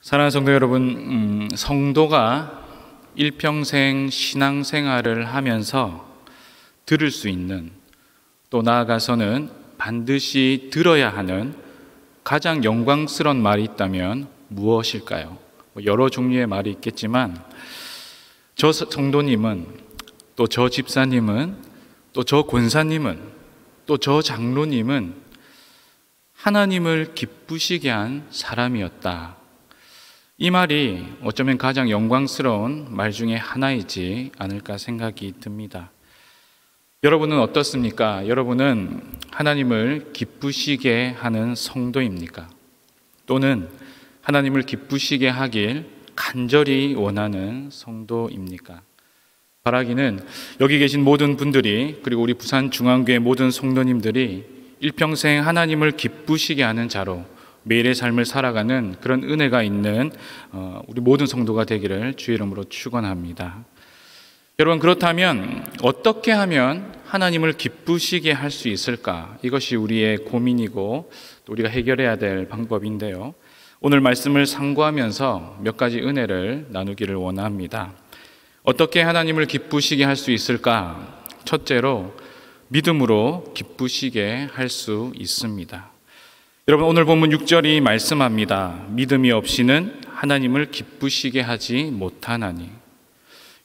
사랑하는 성도 여러분, 성도가 일평생 신앙생활을 하면서 들을 수 있는, 또 나아가서는 반드시 들어야 하는 가장 영광스러운 말이 있다면 무엇일까요? 여러 종류의 말이 있겠지만 저 성도님은, 또 저 집사님은, 또 저 권사님은, 또 저 장로님은 하나님을 기쁘시게 한 사람이었다. 이 말이 어쩌면 가장 영광스러운 말 중에 하나이지 않을까 생각이 듭니다. 여러분은 어떻습니까? 여러분은 하나님을 기쁘시게 하는 성도입니까? 또는 하나님을 기쁘시게 하길 간절히 원하는 성도입니까? 바라기는 여기 계신 모든 분들이, 그리고 우리 부산중앙교회 모든 성도님들이 일평생 하나님을 기쁘시게 하는 자로 매일의 삶을 살아가는 그런 은혜가 있는 우리 모든 성도가 되기를 주의 이름으로 축원합니다. 여러분, 그렇다면 어떻게 하면 하나님을 기쁘시게 할 수 있을까? 이것이 우리의 고민이고 또 우리가 해결해야 될 방법인데요. 오늘 말씀을 상고하면서 몇 가지 은혜를 나누기를 원합니다. 어떻게 하나님을 기쁘시게 할 수 있을까? 첫째로 믿음으로 기쁘시게 할 수 있습니다. 여러분, 오늘 본문 6절이 말씀합니다. 믿음이 없이는 하나님을 기쁘시게 하지 못하나니.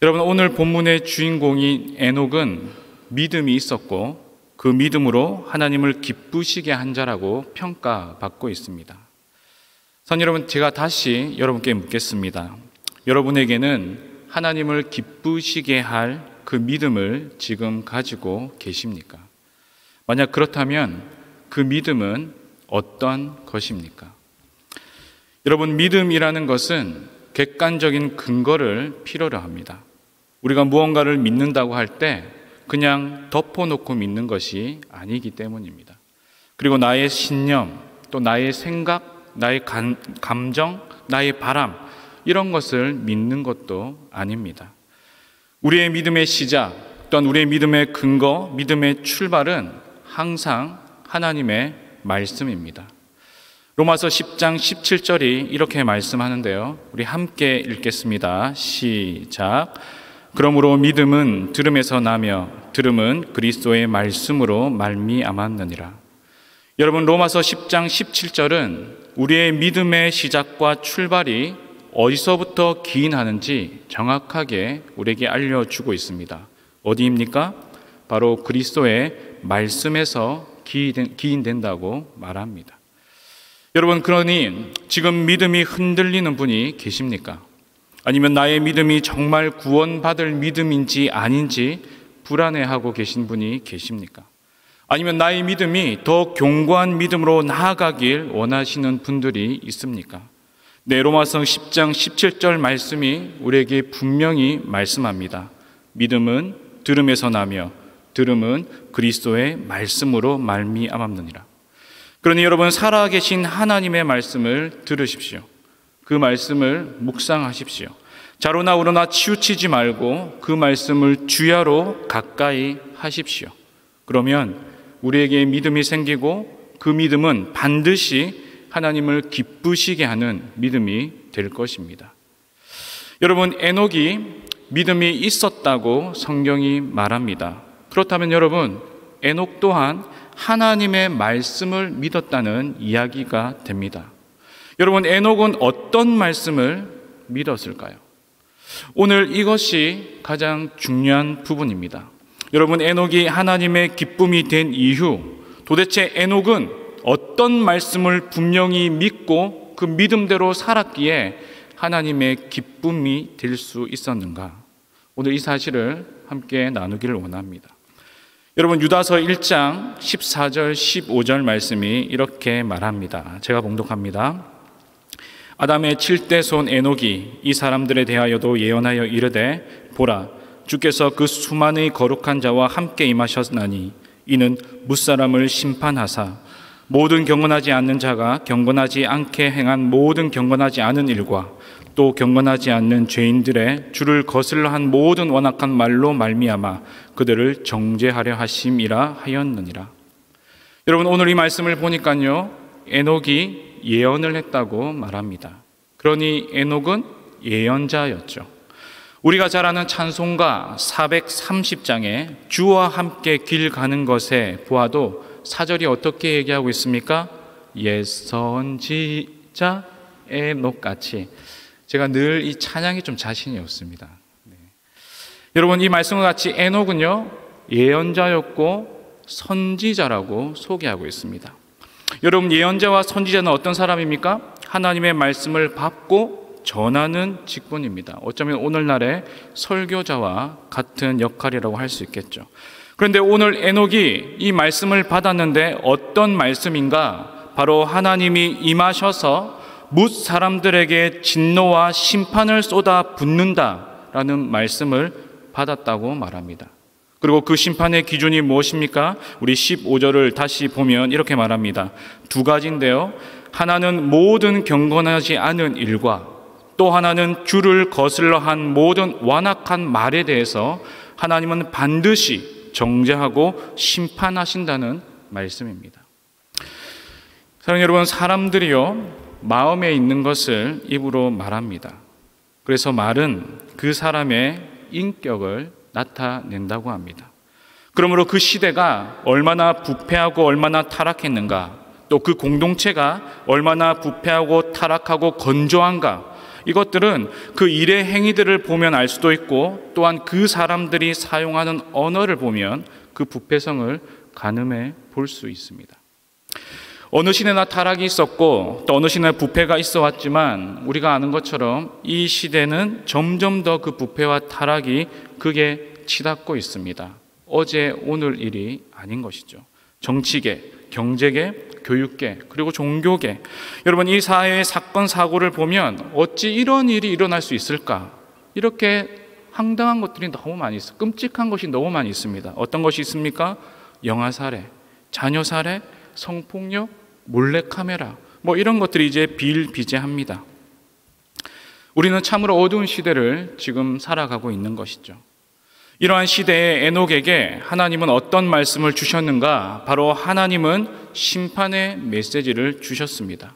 여러분, 오늘 본문의 주인공인 에녹은 믿음이 있었고 그 믿음으로 하나님을 기쁘시게 한 자라고 평가받고 있습니다. 선 여러분, 제가 다시 여러분께 묻겠습니다. 여러분에게는 하나님을 기쁘시게 할 그 믿음을 지금 가지고 계십니까? 만약 그렇다면 그 믿음은 어떤 것입니까? 여러분, 믿음이라는 것은 객관적인 근거를 필요로 합니다. 우리가 무언가를 믿는다고 할 때 그냥 덮어놓고 믿는 것이 아니기 때문입니다. 그리고 나의 신념, 또 나의 생각, 나의 감정, 나의 바람, 이런 것을 믿는 것도 아닙니다. 우리의 믿음의 시작, 또한 우리의 믿음의 근거, 믿음의 출발은 항상 하나님의 말씀입니다. 로마서 10장 17절이 이렇게 말씀하는데요. 우리 함께 읽겠습니다. 시작. 그러므로 믿음은 들음에서 나며 들음은 그리스도의 말씀으로 말미암았느니라. 여러분, 로마서 10장 17절은 우리의 믿음의 시작과 출발이 어디서부터 기인하는지 정확하게 우리에게 알려주고 있습니다. 어디입니까? 바로 그리스도의 말씀에서 기인된다고 말합니다. 여러분, 그러니 지금 믿음이 흔들리는 분이 계십니까? 아니면 나의 믿음이 정말 구원받을 믿음인지 아닌지 불안해하고 계신 분이 계십니까? 아니면 나의 믿음이 더 견고한 믿음으로 나아가길 원하시는 분들이 있습니까? 네, 로마서 10장 17절 말씀이 우리에게 분명히 말씀합니다. 믿음은 들음에서 나며 들음은 그리스도의 말씀으로 말미암았느니라. 그러니 여러분, 살아계신 하나님의 말씀을 들으십시오. 그 말씀을 묵상하십시오. 좌로나 우로나 치우치지 말고 그 말씀을 주야로 가까이 하십시오. 그러면 우리에게 믿음이 생기고 그 믿음은 반드시 하나님을 기쁘시게 하는 믿음이 될 것입니다. 여러분, 에녹이 믿음이 있었다고 성경이 말합니다. 그렇다면 여러분, 에녹 또한 하나님의 말씀을 믿었다는 이야기가 됩니다. 여러분, 에녹은 어떤 말씀을 믿었을까요? 오늘 이것이 가장 중요한 부분입니다. 여러분, 에녹이 하나님의 기쁨이 된 이후 도대체 에녹은 어떤 말씀을 분명히 믿고 그 믿음대로 살았기에 하나님의 기쁨이 될 수 있었는가? 오늘 이 사실을 함께 나누기를 원합니다. 여러분, 유다서 1장 14절 15절 말씀이 이렇게 말합니다. 제가 봉독합니다. 아담의 7대 손 에녹이 이 사람들에 대하여도 예언하여 이르되 보라, 주께서 그 수만의 거룩한 자와 함께 임하셨나니 이는 뭇사람을 심판하사 모든 경건하지 않는 자가 경건하지 않게 행한 모든 경건하지 않은 일과 또 경건하지 않는 죄인들의 주를 거슬러 한 모든 완악한 말로 말미암아 그들을 정죄하려 하심이라 하였느니라. 여러분, 오늘 이 말씀을 보니까요, 에녹이 예언을 했다고 말합니다. 그러니 에녹은 예언자였죠. 우리가 잘 아는 찬송가 430장에 주와 함께 길 가는 것에 보아도 사절이 어떻게 얘기하고 있습니까? 옛 선지자 에녹같이. 제가 늘 이 찬양이 좀 자신이 없습니다. 여러분, 이 말씀과 같이 에녹은요 예언자였고 선지자라고 소개하고 있습니다. 여러분, 예언자와 선지자는 어떤 사람입니까? 하나님의 말씀을 받고 전하는 직분입니다. 어쩌면 오늘날의 설교자와 같은 역할이라고 할 수 있겠죠. 그런데 오늘 에녹이 이 말씀을 받았는데 어떤 말씀인가? 바로 하나님이 임하셔서 뭇 사람들에게 진노와 심판을 쏟아 붓는다라는 말씀을 받았다고 말합니다. 그리고 그 심판의 기준이 무엇입니까? 우리 15절을 다시 보면 이렇게 말합니다. 두 가지인데요. 하나는 모든 경건하지 않은 일과 또 하나는 주를 거슬러 한 모든 완악한 말에 대해서 하나님은 반드시 정죄하고 심판하신다는 말씀입니다. 사랑하는 여러분, 사람들이요 마음에 있는 것을 입으로 말합니다. 그래서 말은 그 사람의 인격을 나타낸다고 합니다. 그러므로 그 시대가 얼마나 부패하고 얼마나 타락했는가, 또 그 공동체가 얼마나 부패하고 타락하고 건조한가, 이것들은 그 일의 행위들을 보면 알 수도 있고 또한 그 사람들이 사용하는 언어를 보면 그 부패성을 가늠해 볼 수 있습니다. 어느 시대나 타락이 있었고 또 어느 시대나 부패가 있어 왔지만 우리가 아는 것처럼 이 시대는 점점 더 그 부패와 타락이 극에 치닫고 있습니다. 어제 오늘 일이 아닌 것이죠. 정치계, 경제계, 교육계, 그리고 종교계, 여러분, 이 사회의 사건 사고를 보면 어찌 이런 일이 일어날 수 있을까? 이렇게 황당한 것들이 너무 많이 있어요. 끔찍한 것이 너무 많이 있습니다. 어떤 것이 있습니까? 영아 살해, 자녀 살해, 성폭력, 몰래카메라, 이런 것들이 이제 비일비재합니다. 우리는 참으로 어두운 시대를 지금 살아가고 있는 것이죠. 이러한 시대에 에녹에게 하나님은 어떤 말씀을 주셨는가? 바로 하나님은 심판의 메시지를 주셨습니다.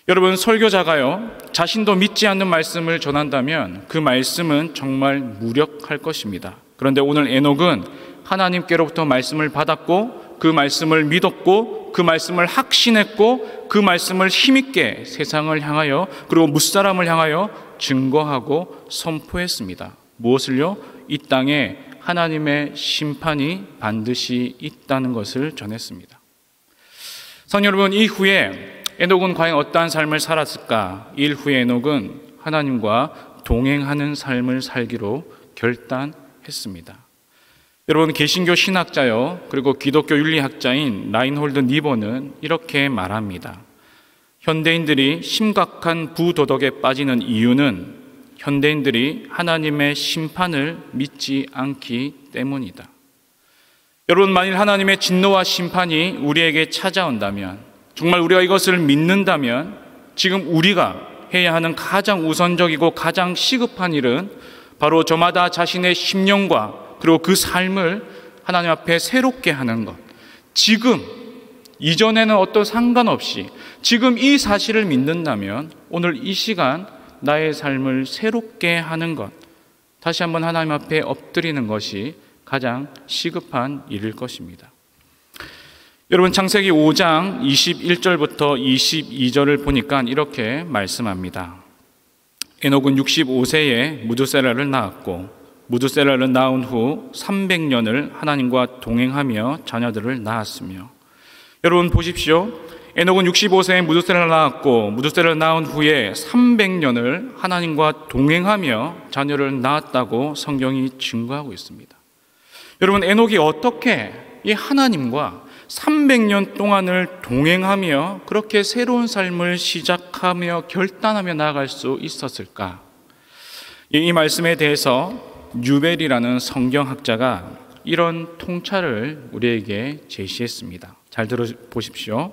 여러분, 설교자가요 자신도 믿지 않는 말씀을 전한다면 그 말씀은 정말 무력할 것입니다. 그런데 오늘 에녹은 하나님께로부터 말씀을 받았고 그 말씀을 믿었고 그 말씀을 확신했고 그 말씀을 힘있게 세상을 향하여 그리고 무사람을 향하여 증거하고 선포했습니다. 무엇을요? 이 땅에 하나님의 심판이 반드시 있다는 것을 전했습니다. 성도 여러분, 이후에 에녹은 과연 어떠한 삶을 살았을까? 일 후에 에녹은 하나님과 동행하는 삶을 살기로 결단했습니다. 여러분, 개신교 신학자요 그리고 기독교 윤리학자인 라인홀드 니버는 이렇게 말합니다. 현대인들이 심각한 부도덕에 빠지는 이유는 현대인들이 하나님의 심판을 믿지 않기 때문이다. 여러분, 만일 하나님의 진노와 심판이 우리에게 찾아온다면, 정말 우리가 이것을 믿는다면 지금 우리가 해야 하는 가장 우선적이고 가장 시급한 일은 바로 저마다 자신의 심령과 그리고 그 삶을 하나님 앞에 새롭게 하는 것. 지금, 이전에는 어떤 상관없이 지금 이 사실을 믿는다면 오늘 이 시간 나의 삶을 새롭게 하는 것, 다시 한번 하나님 앞에 엎드리는 것이 가장 시급한 일일 것입니다. 여러분, 창세기 5장 21절부터 22절을 보니까 이렇게 말씀합니다. 에녹은 65세에 무두셀라를 낳았고 무두셀라를 낳은 후 300년을 하나님과 동행하며 자녀들을 낳았으며, 여러분 보십시오. 에녹은 65세에 무두셀라를 낳았고 무두셀라를 낳은 후에 300년을 하나님과 동행하며 자녀를 낳았다고 성경이 증거하고 있습니다. 여러분, 에녹이 어떻게 이 하나님과 300년 동안을 동행하며 그렇게 새로운 삶을 시작하며 결단하며 나아갈 수 있었을까? 이 말씀에 대해서 뉴벨이라는 성경학자가 이런 통찰을 우리에게 제시했습니다. 잘 들어보십시오.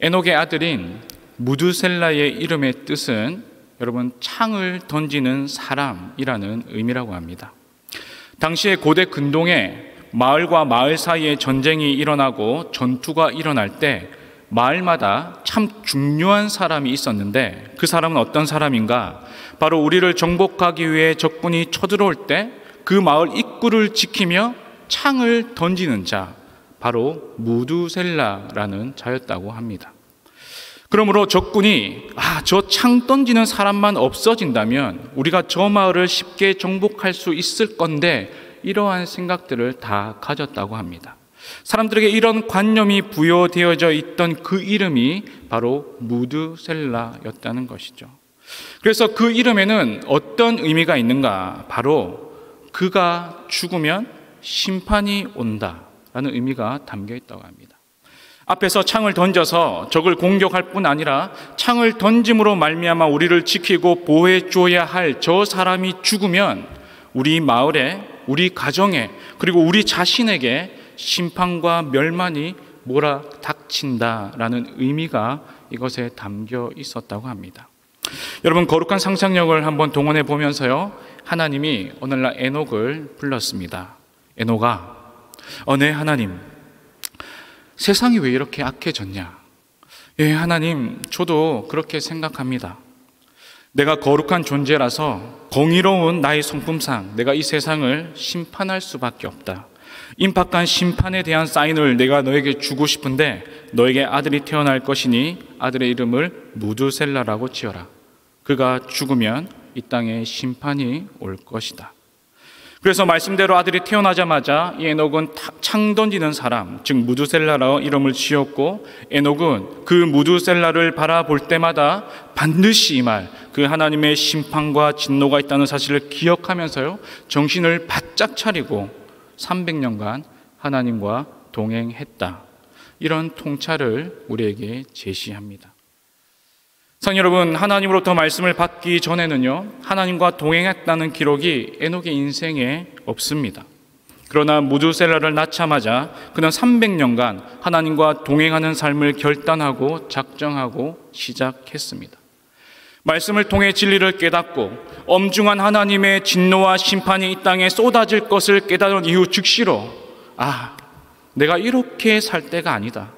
에녹의 아들인 무두셀라의 이름의 뜻은 여러분, 창을 던지는 사람이라는 의미라고 합니다. 당시의 고대 근동에 마을과 마을 사이에 전쟁이 일어나고 전투가 일어날 때 마을마다 참 중요한 사람이 있었는데 그 사람은 어떤 사람인가? 바로 우리를 정복하기 위해 적군이 쳐들어올 때 그 마을 입구를 지키며 창을 던지는 자, 바로 무두셀라라는 자였다고 합니다. 그러므로 적군이 저 창 던지는 사람만 없어진다면 우리가 저 마을을 쉽게 정복할 수 있을 건데, 이러한 생각들을 다 가졌다고 합니다. 사람들에게 이런 관념이 부여되어져 있던 그 이름이 바로 무두셀라였다는 것이죠. 그래서 그 이름에는 어떤 의미가 있는가? 바로 그가 죽으면 심판이 온다라는 의미가 담겨 있다고 합니다. 앞에서 창을 던져서 적을 공격할 뿐 아니라 창을 던짐으로 말미암아 우리를 지키고 보호해 줘야 할 저 사람이 죽으면 우리 마을에, 우리 가정에, 그리고 우리 자신에게 심판과 멸망이 몰아닥친다라는 의미가 이것에 담겨 있었다고 합니다. 여러분, 거룩한 상상력을 한번 동원해 보면서요, 하나님이 오늘날 에녹을 불렀습니다. 에녹아, 네 하나님, 세상이 왜 이렇게 악해졌냐? 예, 하나님, 저도 그렇게 생각합니다. 내가 거룩한 존재라서 공의로운 나의 성품상 내가 이 세상을 심판할 수밖에 없다. 임박한 심판에 대한 사인을 내가 너에게 주고 싶은데 너에게 아들이 태어날 것이니 아들의 이름을 무두셀라라고 지어라. 그가 죽으면 이 땅에 심판이 올 것이다. 그래서 말씀대로 아들이 태어나자마자 이 에녹은 창 던지는 사람, 즉 무두셀라라고 이름을 지었고, 에녹은 그 무두셀라를 바라볼 때마다 반드시 이 말, 그 하나님의 심판과 진노가 있다는 사실을 기억하면서요, 정신을 바짝 차리고 300년간 하나님과 동행했다. 이런 통찰을 우리에게 제시합니다. 성도 여러분, 하나님으로부터 말씀을 받기 전에는요, 하나님과 동행했다는 기록이 에녹의 인생에 없습니다. 그러나 무두셀라를 낳자마자 그는 300년간 하나님과 동행하는 삶을 결단하고 작정하고 시작했습니다. 말씀을 통해 진리를 깨닫고 엄중한 하나님의 진노와 심판이 이 땅에 쏟아질 것을 깨달은 이후 즉시로 내가 이렇게 살 때가 아니다.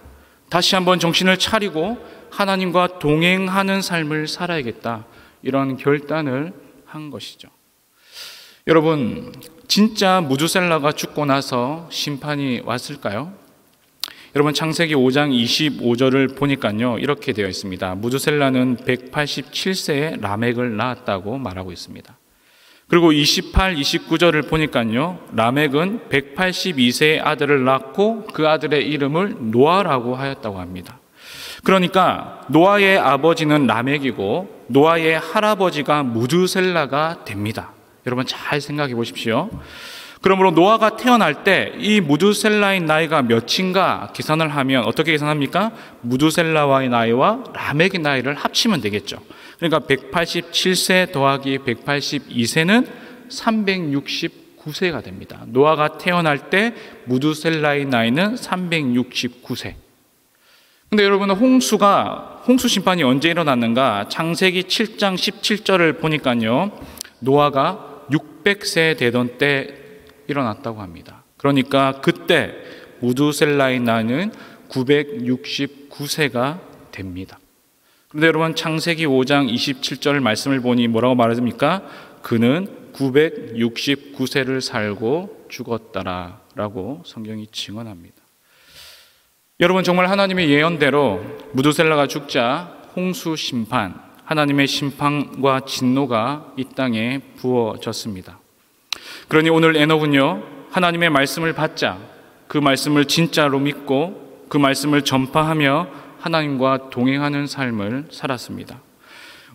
다시 한번 정신을 차리고 하나님과 동행하는 삶을 살아야겠다. 이런 결단을 한 것이죠. 여러분, 진짜 무두셀라가 죽고 나서 심판이 왔을까요? 여러분, 창세기 5장 25절을 보니까요, 이렇게 되어 있습니다. 무두셀라는 187세에 라멕을 낳았다고 말하고 있습니다. 그리고 28, 29절을 보니까요, 라멕은 182세의 아들을 낳고 그 아들의 이름을 노아라고 하였다고 합니다. 그러니까 노아의 아버지는 라멕이고 노아의 할아버지가 무두셀라가 됩니다. 여러분, 잘 생각해 보십시오. 그러므로 노아가 태어날 때 이 무두셀라의 나이가 몇인가 계산을 하면 어떻게 계산합니까? 무두셀라와의 나이와 라멕의 나이를 합치면 되겠죠. 그러니까 187세 더하기 182세는 369세가 됩니다. 노아가 태어날 때 무두셀라의 나이는 369세. 근데 여러분, 홍수 심판이 언제 일어났는가? 창세기 7장 17절을 보니까요, 노아가 600세 되던 때 일어났다고 합니다. 그러니까 그때 무두셀라의 나이는 969세가 됩니다. 그런데 여러분, 창세기 5장 27절 말씀을 보니 뭐라고 말합니까? 그는 969세를 살고 죽었다라고 성경이 증언합니다. 여러분, 정말 하나님의 예언대로 무두셀라가 죽자 홍수 심판, 하나님의 심판과 진노가 이 땅에 부어졌습니다. 그러니 오늘 에녹은요, 하나님의 말씀을 받자 그 말씀을 진짜로 믿고 그 말씀을 전파하며 하나님과 동행하는 삶을 살았습니다.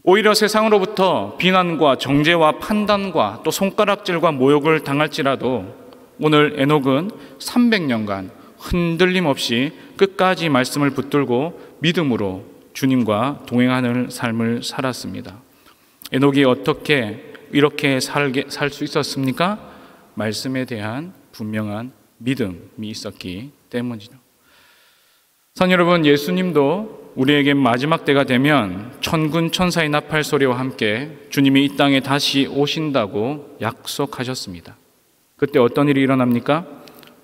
오히려 세상으로부터 비난과 정죄와 판단과 또 손가락질과 모욕을 당할지라도 오늘 에녹은 300년간 흔들림 없이 끝까지 말씀을 붙들고 믿음으로 주님과 동행하는 삶을 살았습니다. 에녹이 어떻게 이렇게 살 수 있었습니까? 말씀에 대한 분명한 믿음이 있었기 때문이죠. 선 여러분, 예수님도 우리에게 마지막 때가 되면 천군 천사의 나팔 소리와 함께 주님이 이 땅에 다시 오신다고 약속하셨습니다. 그때 어떤 일이 일어납니까?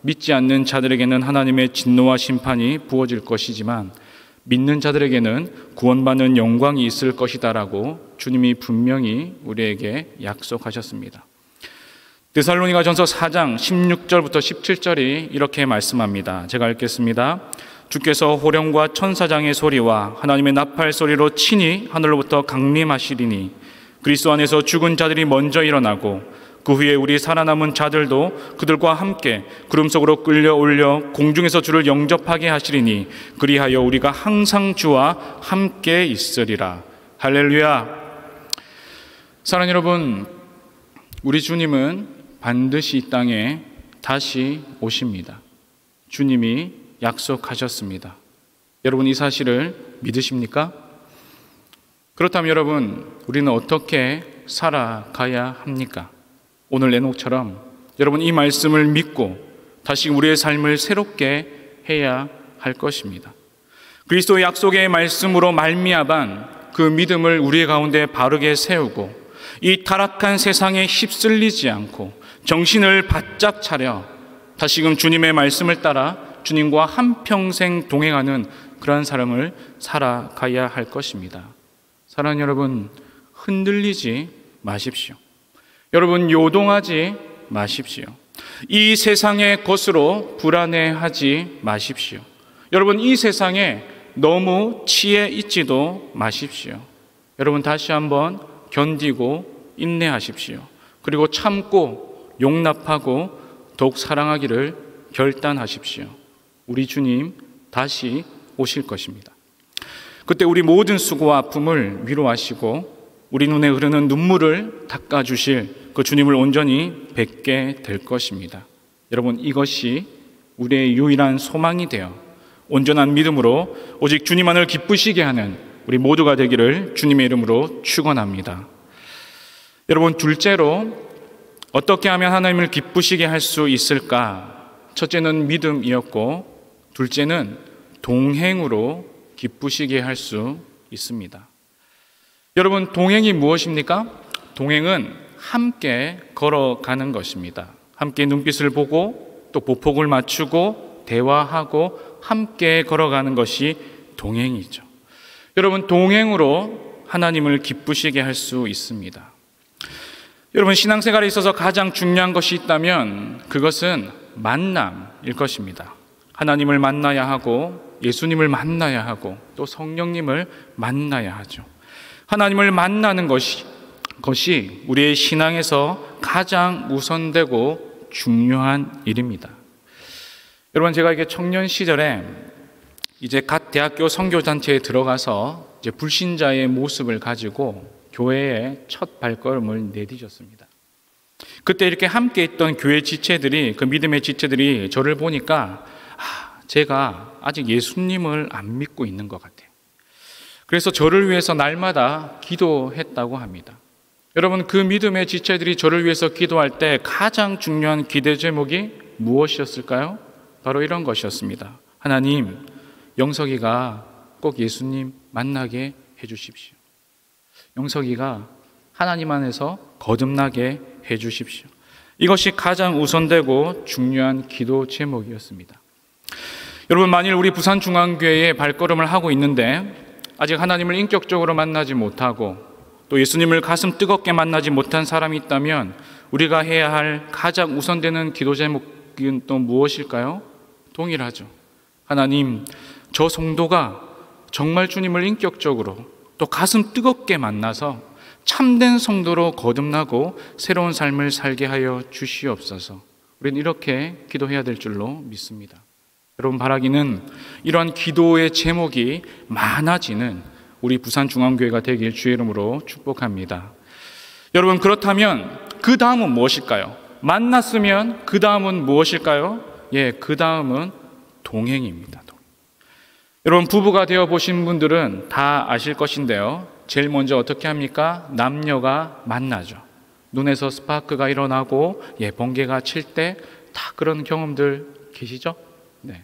믿지 않는 자들에게는 하나님의 진노와 심판이 부어질 것이지만 믿는 자들에게는 구원받는 영광이 있을 것이다라고 주님이 분명히 우리에게 약속하셨습니다. 데살로니가전서 4장 16절부터 17절이 이렇게 말씀합니다. 제가 읽겠습니다. 주께서 호령과 천사장의 소리와 하나님의 나팔 소리로 친히 하늘로부터 강림하시리니 그리스도 안에서 죽은 자들이 먼저 일어나고 그 후에 우리 살아남은 자들도 그들과 함께 구름 속으로 끌려 올려 공중에서 주를 영접하게 하시리니 그리하여 우리가 항상 주와 함께 있으리라. 할렐루야. 사랑하는 여러분, 우리 주님은 반드시 이 땅에 다시 오십니다. 주님이 약속하셨습니다. 여러분, 이 사실을 믿으십니까? 그렇다면 여러분, 우리는 어떻게 살아가야 합니까? 오늘 에녹처럼 여러분 이 말씀을 믿고 다시 우리의 삶을 새롭게 해야 할 것입니다. 그리스도의 약속의 말씀으로 말미암은 그 믿음을 우리 가운데 바르게 세우고 이 타락한 세상에 휩쓸리지 않고 정신을 바짝 차려 다시금 주님의 말씀을 따라 주님과 한평생 동행하는 그러한 삶을 살아가야 할 것입니다. 사랑하는 여러분, 흔들리지 마십시오. 여러분, 요동하지 마십시오. 이 세상의 것으로 불안해하지 마십시오. 여러분, 이 세상에 너무 치에 있지도 마십시오. 여러분, 다시 한번 견디고 인내하십시오. 그리고 참고 용납하고 더욱 사랑하기를 결단하십시오. 우리 주님 다시 오실 것입니다. 그때 우리 모든 수고와 아픔을 위로하시고 우리 눈에 흐르는 눈물을 닦아주실 그 주님을 온전히 뵙게 될 것입니다. 여러분, 이것이 우리의 유일한 소망이 되어 온전한 믿음으로 오직 주님만을 기쁘시게 하는 우리 모두가 되기를 주님의 이름으로 축원합니다. 여러분, 둘째로 어떻게 하면 하나님을 기쁘시게 할 수 있을까? 첫째는 믿음이었고 둘째는 동행으로 기쁘시게 할 수 있습니다. 여러분, 동행이 무엇입니까? 동행은 함께 걸어가는 것입니다. 함께 눈빛을 보고 또 보폭을 맞추고 대화하고 함께 걸어가는 것이 동행이죠. 여러분, 동행으로 하나님을 기쁘시게 할 수 있습니다. 여러분, 신앙생활에 있어서 가장 중요한 것이 있다면 그것은 만남일 것입니다. 하나님을 만나야 하고 예수님을 만나야 하고 또 성령님을 만나야 하죠. 하나님을 만나는 것이 우리의 신앙에서 가장 우선되고 중요한 일입니다. 여러분, 제가 이게 청년 시절에 이제 갓 대학교 선교단체에 들어가서 이제 불신자의 모습을 가지고 교회에 첫 발걸음을 내디뎠습니다. 그때 이렇게 함께 있던 교회 지체들이, 그 믿음의 지체들이 저를 보니까 제가 아직 예수님을 안 믿고 있는 것 같아요. 그래서 저를 위해서 날마다 기도했다고 합니다. 여러분, 그 믿음의 지체들이 저를 위해서 기도할 때 가장 중요한 기대 제목이 무엇이었을까요? 바로 이런 것이었습니다. 하나님, 영석이가 꼭 예수님 만나게 해주십시오. 영석이가 하나님 안에서 거듭나게 해주십시오. 이것이 가장 우선되고 중요한 기도 제목이었습니다. 여러분, 만일 우리 부산중앙교회에 발걸음을 하고 있는데 아직 하나님을 인격적으로 만나지 못하고 또 예수님을 가슴 뜨겁게 만나지 못한 사람이 있다면 우리가 해야 할 가장 우선되는 기도 제목은 또 무엇일까요? 동일하죠. 하나님, 저 성도가 정말 주님을 인격적으로 또 가슴 뜨겁게 만나서 참된 성도로 거듭나고 새로운 삶을 살게 하여 주시옵소서. 우리는 이렇게 기도해야 될 줄로 믿습니다. 여러분, 바라기는 이러한 기도의 제목이 많아지는 우리 부산중앙교회가 되길 주의 이름으로 축복합니다. 여러분, 그렇다면 그 다음은 무엇일까요? 만났으면 그 다음은 무엇일까요? 그 다음은 동행입니다. 여러분, 부부가 되어 보신 분들은 다 아실 것인데요, 제일 먼저 어떻게 합니까? 남녀가 만나죠. 눈에서 스파크가 일어나고 번개가 칠 때 다 그런 경험들 계시죠? 네.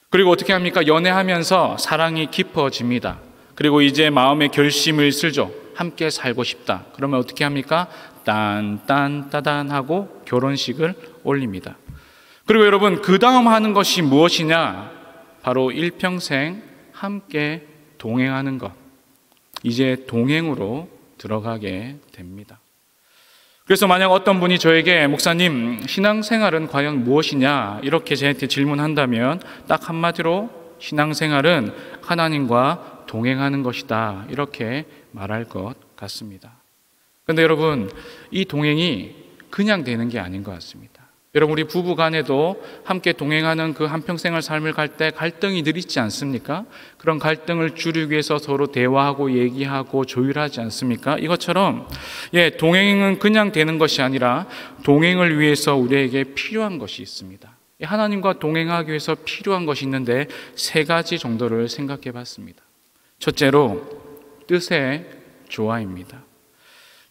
그리고 어떻게 합니까? 연애하면서 사랑이 깊어집니다. 그리고 이제 마음의 결심을 쓰죠. 함께 살고 싶다. 그러면 어떻게 합니까? 딴딴따단 하고 결혼식을 올립니다. 그리고 여러분, 그 다음 하는 것이 무엇이냐? 바로 일평생 함께 동행하는 것, 이제 동행으로 들어가게 됩니다. 그래서 만약 어떤 분이 저에게 목사님, 신앙생활은 과연 무엇이냐 이렇게 저한테 질문한다면 딱 한마디로 신앙생활은 하나님과 동행하는 것이다 이렇게 말할 것 같습니다. 그런데 여러분, 이 동행이 그냥 되는 게 아닌 것 같습니다. 여러분, 우리 부부 간에도 함께 동행하는 그 한평생을 삶을 갈 때 갈등이 늘 있지 않습니까? 그런 갈등을 줄이기 위해서 서로 대화하고 얘기하고 조율하지 않습니까? 이것처럼 동행은 그냥 되는 것이 아니라 동행을 위해서 우리에게 필요한 것이 있습니다. 하나님과 동행하기 위해서 필요한 것이 있는데 세 가지 정도를 생각해 봤습니다. 첫째로 뜻의 조화입니다.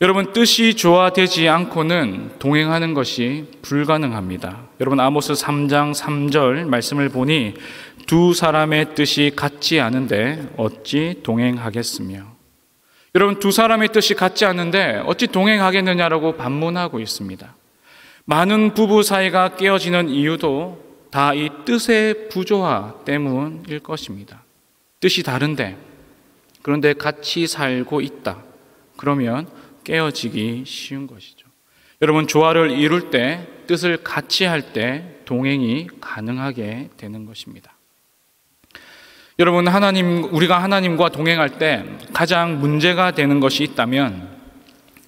여러분, 뜻이 조화되지 않고는 동행하는 것이 불가능합니다. 여러분, 아모스 3장 3절 말씀을 보니 두 사람의 뜻이 같지 않은데 어찌 동행하겠으며. 여러분, 두 사람의 뜻이 같지 않은데 어찌 동행하겠느냐라고 반문하고 있습니다. 많은 부부 사이가 깨어지는 이유도 다 이 뜻의 부조화 때문일 것입니다. 뜻이 다른데 그런데 같이 살고 있다. 그러면 깨어지기 쉬운 것이죠. 여러분, 조화를 이룰 때, 뜻을 같이 할 때 동행이 가능하게 되는 것입니다. 여러분, 우리가 하나님과 동행할 때 가장 문제가 되는 것이 있다면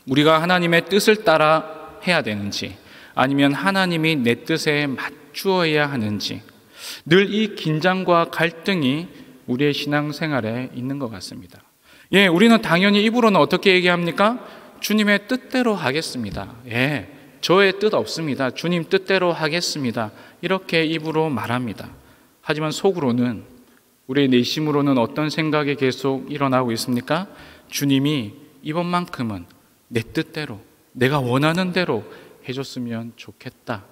우리가 하나님의 뜻을 따라 해야 되는지 아니면 하나님이 내 뜻에 맞추어야 하는지 늘 이 긴장과 갈등이 우리의 신앙생활에 있는 것 같습니다. 우리는 당연히 입으로는 어떻게 얘기합니까? 주님의 뜻대로 하겠습니다. 저의 뜻 없습니다. 주님 뜻대로 하겠습니다. 이렇게 입으로 말합니다. 하지만 속으로는, 우리의 내심으로는 어떤 생각이 계속 일어나고 있습니까? 주님이 이번만큼은 내 뜻대로, 내가 원하는 대로 해줬으면 좋겠다.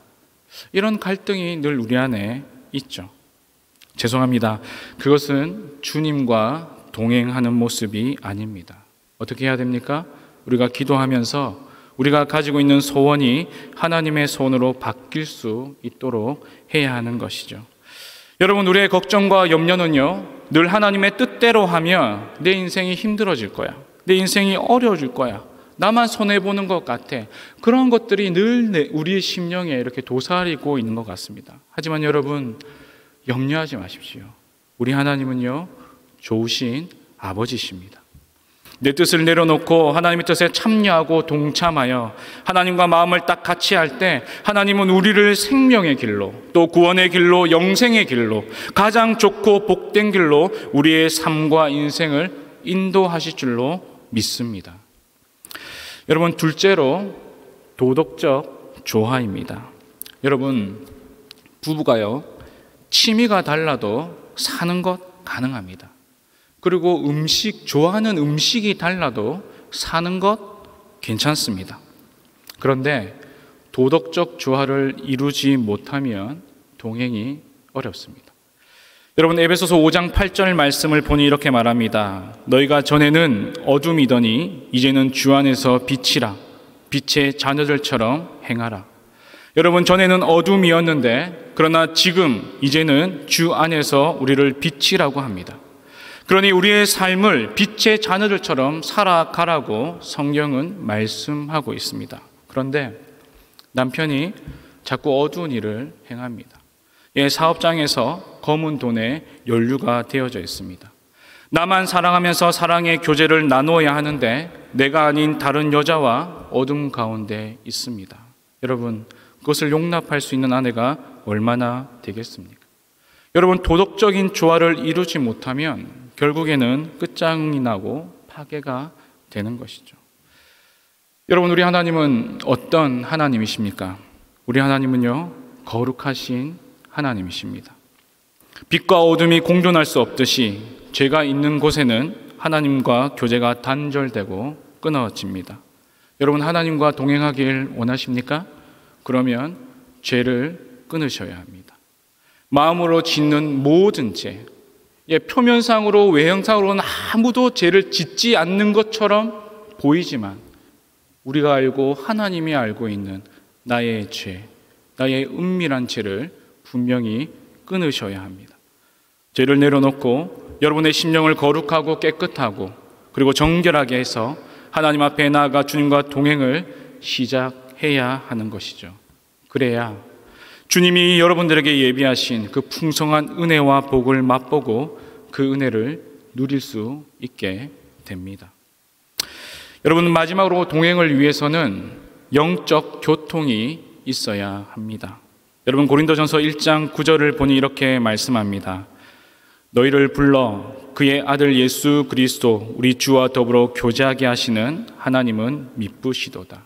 이런 갈등이 늘 우리 안에 있죠. 죄송합니다. 그것은 주님과 동행하는 모습이 아닙니다. 어떻게 해야 됩니까? 우리가 기도하면서 우리가 가지고 있는 소원이 하나님의 소원으로 바뀔 수 있도록 해야 하는 것이죠. 여러분, 우리의 걱정과 염려는요, 늘 하나님의 뜻대로 하면 내 인생이 힘들어질 거야. 내 인생이 어려워질 거야. 나만 손해보는 것 같아. 그런 것들이 늘 우리의 심령에 이렇게 도사리고 있는 것 같습니다. 하지만 여러분, 염려하지 마십시오. 우리 하나님은요, 좋으신 아버지십니다. 내 뜻을 내려놓고 하나님의 뜻에 참여하고 동참하여 하나님과 마음을 딱 같이 할 때 하나님은 우리를 생명의 길로, 또 구원의 길로, 영생의 길로, 가장 좋고 복된 길로 우리의 삶과 인생을 인도하실 줄로 믿습니다. 여러분, 둘째로 도덕적 조화입니다. 여러분, 부부가요, 취미가 달라도 사는 것 가능합니다. 그리고 좋아하는 음식이 달라도 사는 것 괜찮습니다. 그런데 도덕적 조화를 이루지 못하면 동행이 어렵습니다. 여러분, 에베소서 5장 8절 말씀을 보니 이렇게 말합니다. 너희가 전에는 어둠이더니 이제는 주 안에서 빛이라. 빛의 자녀들처럼 행하라. 여러분, 전에는 어둠이었는데 그러나 이제는 주 안에서 우리를 빛이라고 합니다. 그러니 우리의 삶을 빛의 자녀들처럼 살아가라고 성경은 말씀하고 있습니다. 그런데 남편이 자꾸 어두운 일을 행합니다. 사업장에서 검은 돈에 연루가 되어져 있습니다. 나만 사랑하면서 사랑의 교제를 나누어야 하는데 내가 아닌 다른 여자와 어둠 가운데 있습니다. 여러분, 그것을 용납할 수 있는 아내가 얼마나 되겠습니까? 여러분, 도덕적인 조화를 이루지 못하면 결국에는 끝장이 나고 파괴가 되는 것이죠. 여러분, 우리 하나님은 어떤 하나님이십니까? 우리 하나님은요, 거룩하신 하나님이십니다. 빛과 어둠이 공존할 수 없듯이 죄가 있는 곳에는 하나님과 교제가 단절되고 끊어집니다. 여러분, 하나님과 동행하길 원하십니까? 그러면 죄를 끊으셔야 합니다. 마음으로 짓는 모든 죄, 표면상으로 외형상으로는 아무도 죄를 짓지 않는 것처럼 보이지만 우리가 알고 하나님이 알고 있는 나의 죄, 나의 은밀한 죄를 분명히 끊으셔야 합니다. 죄를 내려놓고 여러분의 심령을 거룩하고 깨끗하고 그리고 정결하게 해서 하나님 앞에 나아가 주님과 동행을 시작해야 하는 것이죠. 그래야 주님이 여러분들에게 예비하신 그 풍성한 은혜와 복을 맛보고 그 은혜를 누릴 수 있게 됩니다. 여러분, 마지막으로 동행을 위해서는 영적 교통이 있어야 합니다. 여러분, 고린도전서 1장 9절을 보니 이렇게 말씀합니다. 너희를 불러 그의 아들 예수 그리스도 우리 주와 더불어 교제하게 하시는 하나님은 미쁘시도다.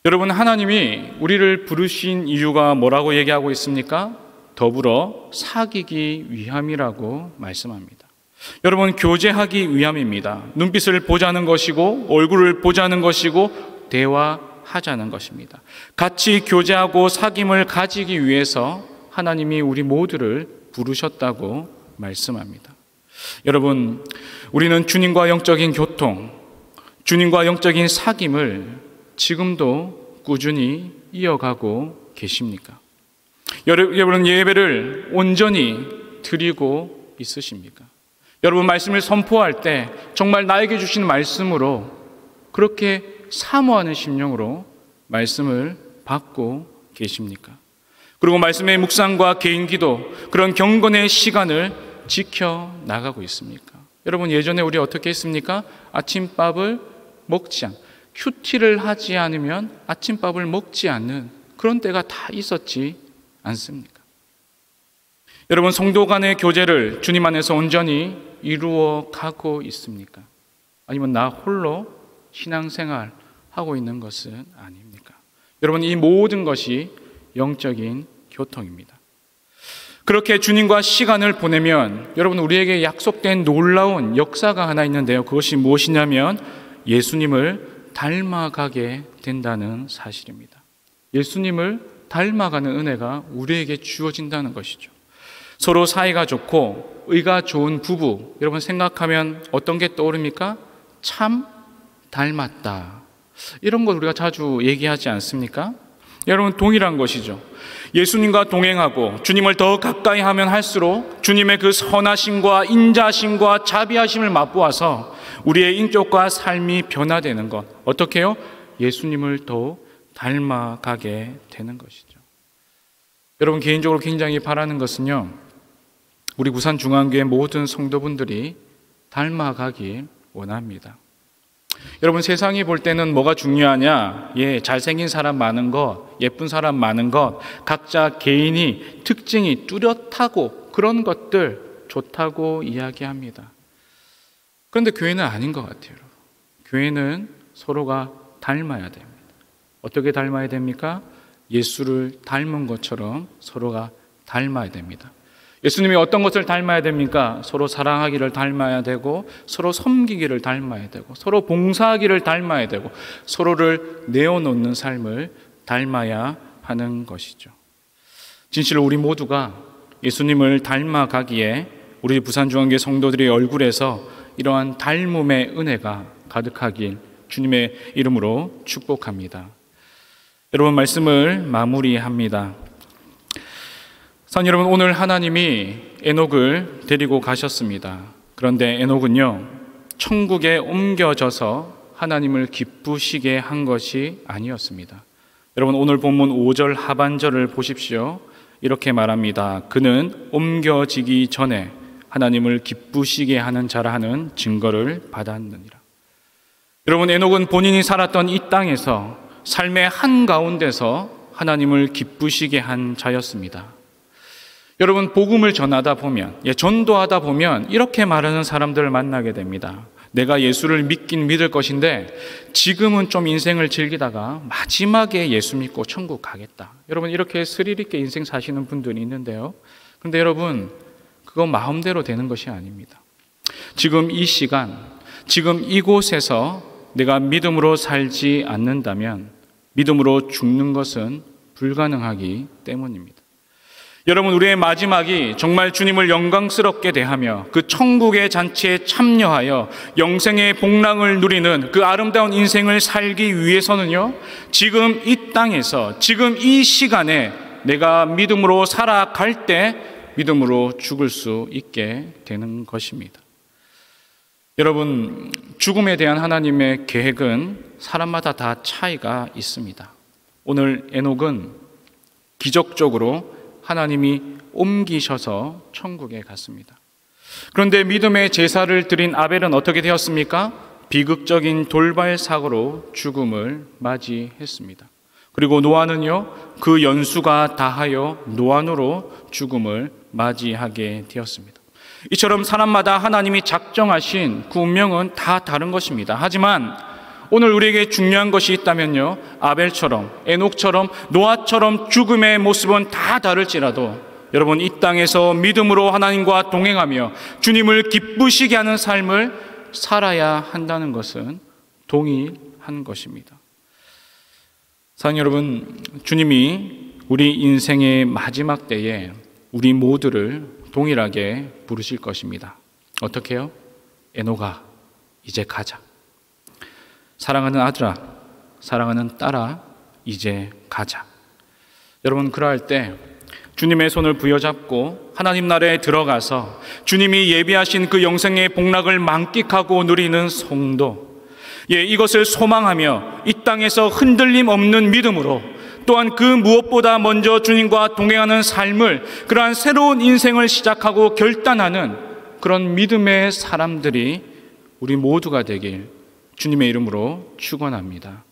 여러분, 하나님이 우리를 부르신 이유가 뭐라고 얘기하고 있습니까? 더불어 사귀기 위함이라고 말씀합니다. 여러분, 교제하기 위함입니다. 눈빛을 보자는 것이고 얼굴을 보자는 것이고 대화하자는 것입니다. 같이 교제하고 사귐을 가지기 위해서 하나님이 우리 모두를 부르셨다고 말씀합니다. 여러분, 우리는 주님과 영적인 교통, 주님과 영적인 사귐을 지금도 꾸준히 이어가고 계십니까? 여러분, 예배를 온전히 드리고 있으십니까? 여러분, 말씀을 선포할 때 정말 나에게 주신 말씀으로 그렇게 사모하는 심령으로 말씀을 받고 계십니까? 그리고 말씀의 묵상과 개인 기도, 그런 경건의 시간을 지켜나가고 있습니까? 여러분, 예전에 우리 어떻게 했습니까? 아침밥을 먹지 않, 큐티를 하지 않으면 아침밥을 먹지 않는 그런 때가 다 있었지 않습니까? 여러분, 성도 간의 교제를 주님 안에서 온전히 이루어 가고 있습니까? 아니면 나 홀로 신앙생활 하고 있는 것은 아닙니까? 여러분, 이 모든 것이 영적인 교통입니다. 그렇게 주님과 시간을 보내면 여러분, 우리에게 약속된 놀라운 역사가 하나 있는데요. 그것이 무엇이냐면 예수님을 닮아가게 된다는 사실입니다. 예수님을 닮아가는 은혜가 우리에게 주어진다는 것이죠. 서로 사이가 좋고 의가 좋은 부부, 여러분 생각하면 어떤 게 떠오릅니까? 참 닮았다. 이런 걸 우리가 자주 얘기하지 않습니까? 여러분, 동일한 것이죠. 예수님과 동행하고 주님을 더 가까이 하면 할수록 주님의 그 선하심과 인자심과 자비하심을 맛보아서 우리의 인격과 삶이 변화되는 것. 어떻게 해요? 예수님을 더 닮아가게 되는 것이죠. 여러분, 개인적으로 굉장히 바라는 것은요, 우리 부산중앙교회 모든 성도분들이 닮아가길 원합니다. 여러분, 세상이 볼 때는 뭐가 중요하냐? 예, 잘생긴 사람 많은 것, 예쁜 사람 많은 것, 각자 개인이 특징이 뚜렷하고 그런 것들 좋다고 이야기합니다. 그런데 교회는 아닌 것 같아요. 교회는 서로가 닮아야 됩니다. 어떻게 닮아야 됩니까? 예수를 닮은 것처럼 서로가 닮아야 됩니다. 예수님이 어떤 것을 닮아야 됩니까? 서로 사랑하기를 닮아야 되고, 서로 섬기기를 닮아야 되고, 서로 봉사하기를 닮아야 되고, 서로를 내어놓는 삶을 닮아야 하는 것이죠. 진실로 우리 모두가 예수님을 닮아가기에 우리 부산중앙교회 성도들의 얼굴에서 이러한 닮음의 은혜가 가득하길 주님의 이름으로 축복합니다. 여러분, 말씀을 마무리합니다. 산 여러분, 오늘 하나님이 에녹을 데리고 가셨습니다. 그런데 에녹은요, 천국에 옮겨져서 하나님을 기쁘시게 한 것이 아니었습니다. 여러분, 오늘 본문 5절 하반절을 보십시오. 이렇게 말합니다. 그는 옮겨지기 전에 하나님을 기쁘시게 하는 자라 하는 증거를 받았느니라. 여러분, 에녹은 본인이 살았던 이 땅에서 삶의 한가운데서 하나님을 기쁘시게 한 자였습니다. 여러분, 복음을 전하다 보면, 전도하다 보면 이렇게 말하는 사람들을 만나게 됩니다. 내가 예수를 믿긴 믿을 것인데 지금은 좀 인생을 즐기다가 마지막에 예수 믿고 천국 가겠다. 여러분, 이렇게 스릴 있게 인생 사시는 분들이 있는데요. 그런데 여러분, 그거 마음대로 되는 것이 아닙니다. 지금 이 시간, 지금 이곳에서 내가 믿음으로 살지 않는다면 믿음으로 죽는 것은 불가능하기 때문입니다. 여러분, 우리의 마지막이 정말 주님을 영광스럽게 대하며 그 천국의 잔치에 참여하여 영생의 복락을 누리는 그 아름다운 인생을 살기 위해서는요, 지금 이 땅에서, 지금 이 시간에 내가 믿음으로 살아갈 때 믿음으로 죽을 수 있게 되는 것입니다. 여러분, 죽음에 대한 하나님의 계획은 사람마다 다 차이가 있습니다. 오늘 에녹은 기적적으로 하나님이 옮기셔서 천국에 갔습니다. 그런데 믿음의 제사를 드린 아벨은 어떻게 되었습니까? 비극적인 돌발 사고로 죽음을 맞이했습니다. 그리고 노아는요, 그 연수가 다하여 노안으로 죽음을 맞이하게 되었습니다. 이처럼 사람마다 하나님이 작정하신 그 운명은 다 다른 것입니다. 하지만 오늘 우리에게 중요한 것이 있다면요, 아벨처럼, 에녹처럼, 노아처럼 죽음의 모습은 다 다를지라도 여러분, 이 땅에서 믿음으로 하나님과 동행하며 주님을 기쁘시게 하는 삶을 살아야 한다는 것은 동일한 것입니다. 사랑하는 여러분, 주님이 우리 인생의 마지막 때에 우리 모두를 동일하게 부르실 것입니다. 어떻게 해요? 에녹아, 이제 가자. 사랑하는 아들아, 사랑하는 딸아, 이제 가자. 여러분, 그러할 때 주님의 손을 부여잡고 하나님 나라에 들어가서 주님이 예비하신 그 영생의 복락을 만끽하고 누리는 성도, 이것을 소망하며 이 땅에서 흔들림 없는 믿음으로, 또한 그 무엇보다 먼저 주님과 동행하는 삶을, 그러한 새로운 인생을 시작하고 결단하는 그런 믿음의 사람들이 우리 모두가 되길 주님의 이름으로 축원합니다.